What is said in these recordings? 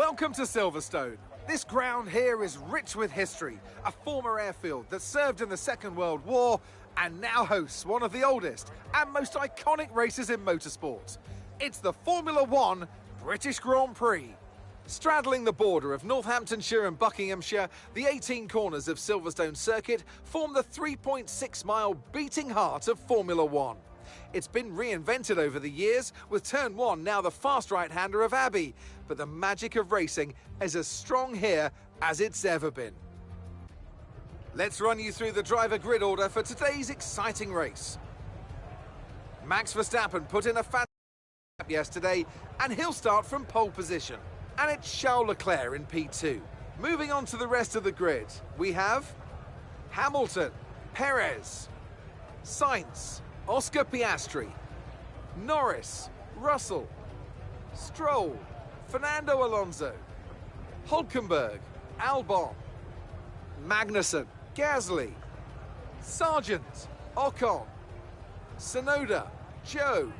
Welcome to Silverstone. This ground here is rich with history, a former airfield that served in the Second World War and now hosts one of the oldest and most iconic races in motorsport. It's the Formula One British Grand Prix. Straddling the border of Northamptonshire and Buckinghamshire, the 18 corners of Silverstone Circuit form the 3.6-mile beating heart of Formula One. It's been reinvented over the years, with Turn 1 now the fast right-hander of Abbey, but the magic of racing is as strong here as it's ever been. Let's run you through the driver grid order for today's exciting race. Max Verstappen put in a fantastic lap yesterday, and he'll start from pole position. And it's Charles Leclerc in P2. Moving on to the rest of the grid, we have Hamilton, Perez, Sainz, Oscar Piastri, Norris, Russell, Stroll, Fernando Alonso, Hülkenberg, Albon, Magnussen, Gasly, Sargent, Ocon, Tsunoda, Zhou,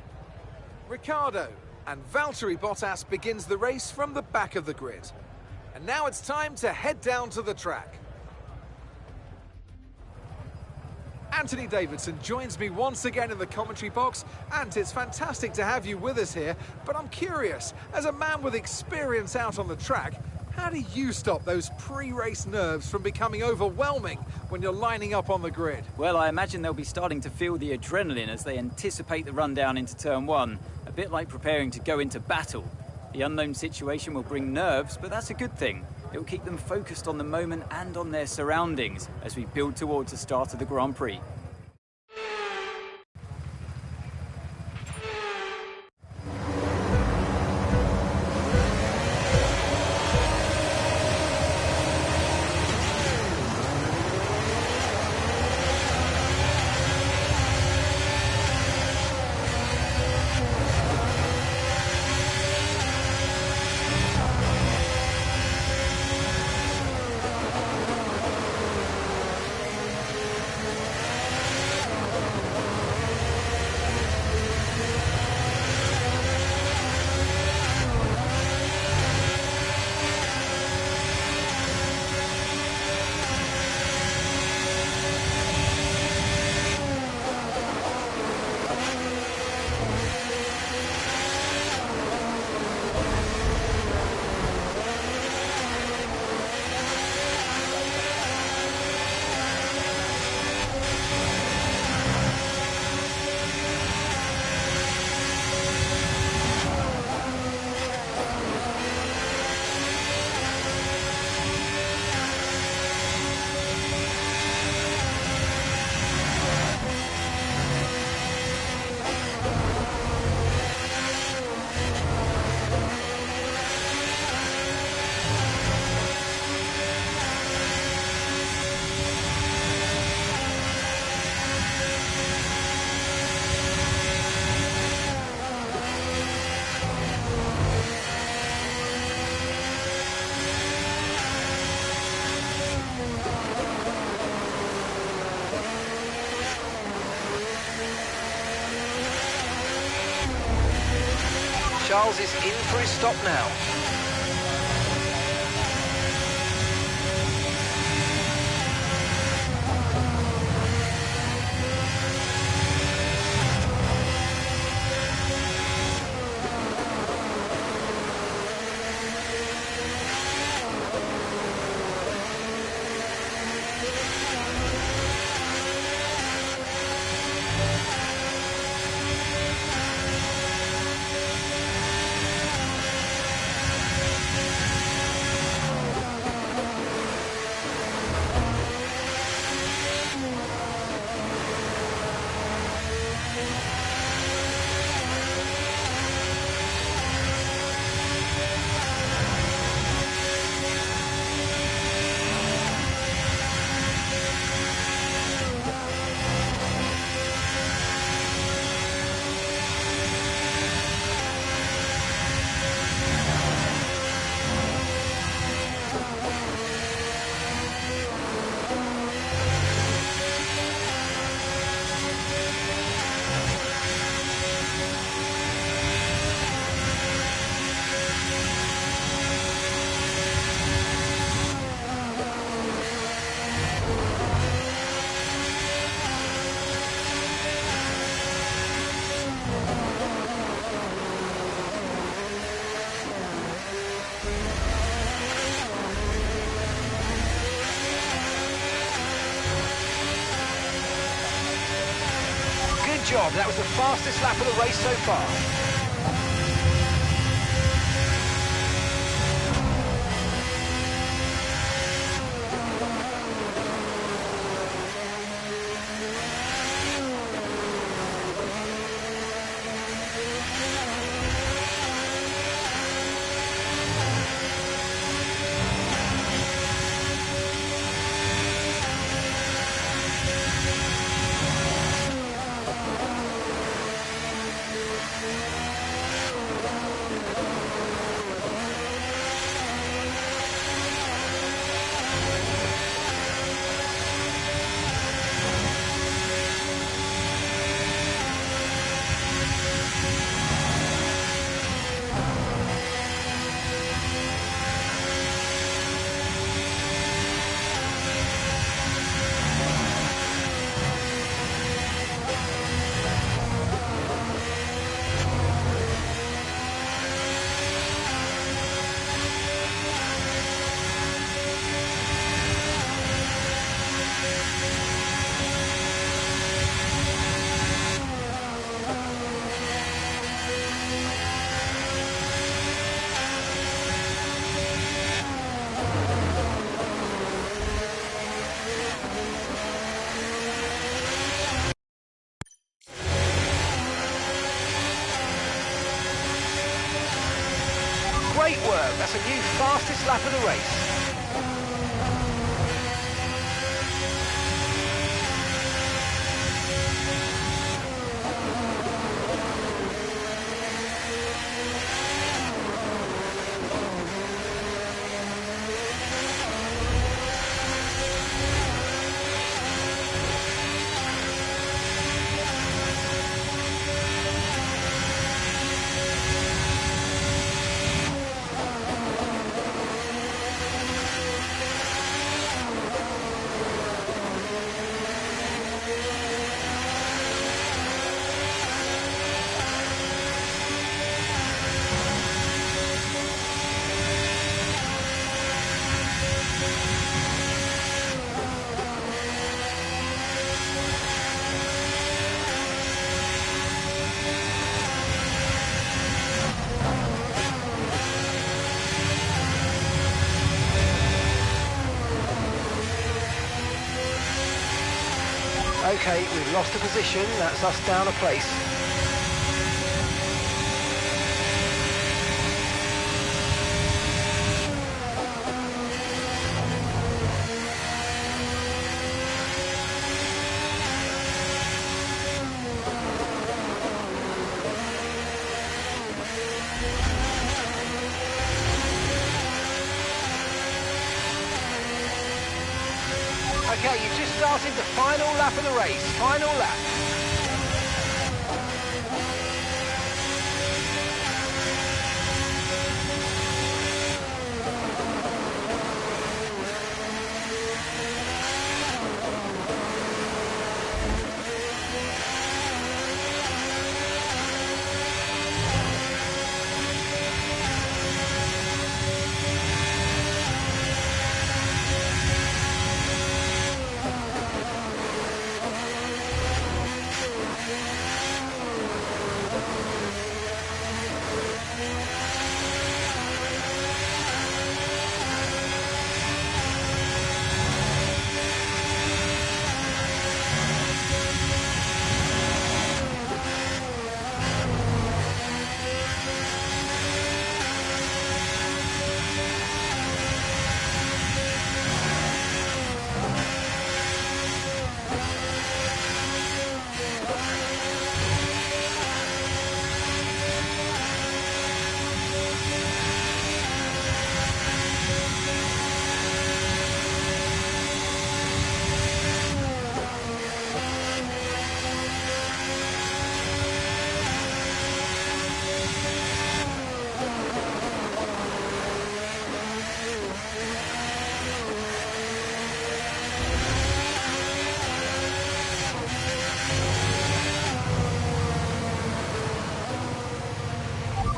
Ricciardo, and Valtteri Bottas begins the race from the back of the grid. And now it's time to head down to the track. Anthony Davidson joins me once again in the commentary box, and it's fantastic to have you with us here, but I'm curious, as a man with experience out on the track, how do you stop those pre-race nerves from becoming overwhelming when you're lining up on the grid? Well, I imagine they'll be starting to feel the adrenaline as they anticipate the run down into Turn 1, a bit like preparing to go into battle. The unknown situation will bring nerves, but that's a good thing. It will keep them focused on the moment and on their surroundings as we build towards the start of the Grand Prix. Charles is in for his stop now. job. That was the fastest lap of the race so far. Great work, that's a new fastest lap of the race. Okay, we've lost a position, that's us down a place. Okay, you've just started the final lap of the race. Final lap.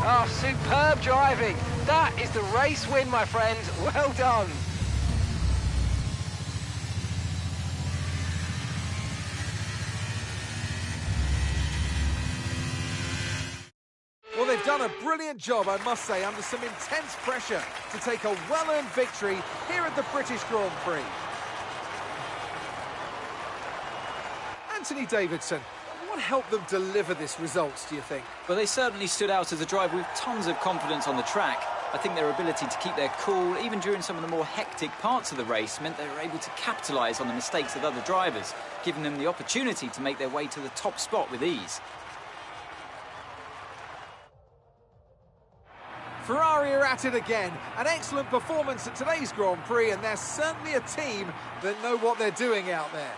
Oh, superb driving. That is the race win, my friend. Well done. they've done a brilliant job, I must say, under some intense pressure to take a well-earned victory here at the British Grand Prix. Anthony Davidson, what helped them deliver this result, do you think? Well, they certainly stood out as a driver with tons of confidence on the track. I think their ability to keep their cool, even during some of the more hectic parts of the race, meant they were able to capitalise on the mistakes of other drivers, giving them the opportunity to make their way to the top spot with ease. Ferrari are at it again. An excellent performance at today's Grand Prix, and they're certainly a team that know what they're doing out there.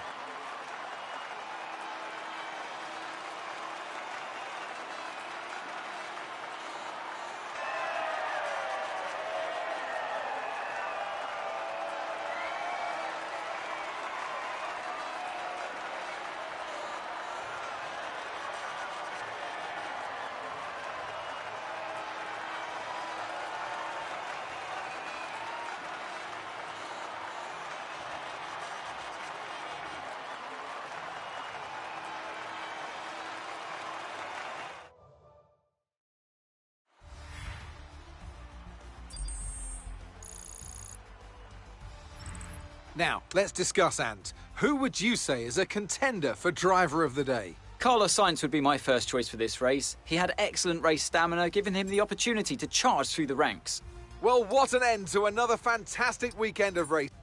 Now, let's discuss, Ant. Who would you say is a contender for Driver of the Day? Carlos Sainz would be my first choice for this race. He had excellent race stamina, giving him the opportunity to charge through the ranks. Well, what an end to another fantastic weekend of racing.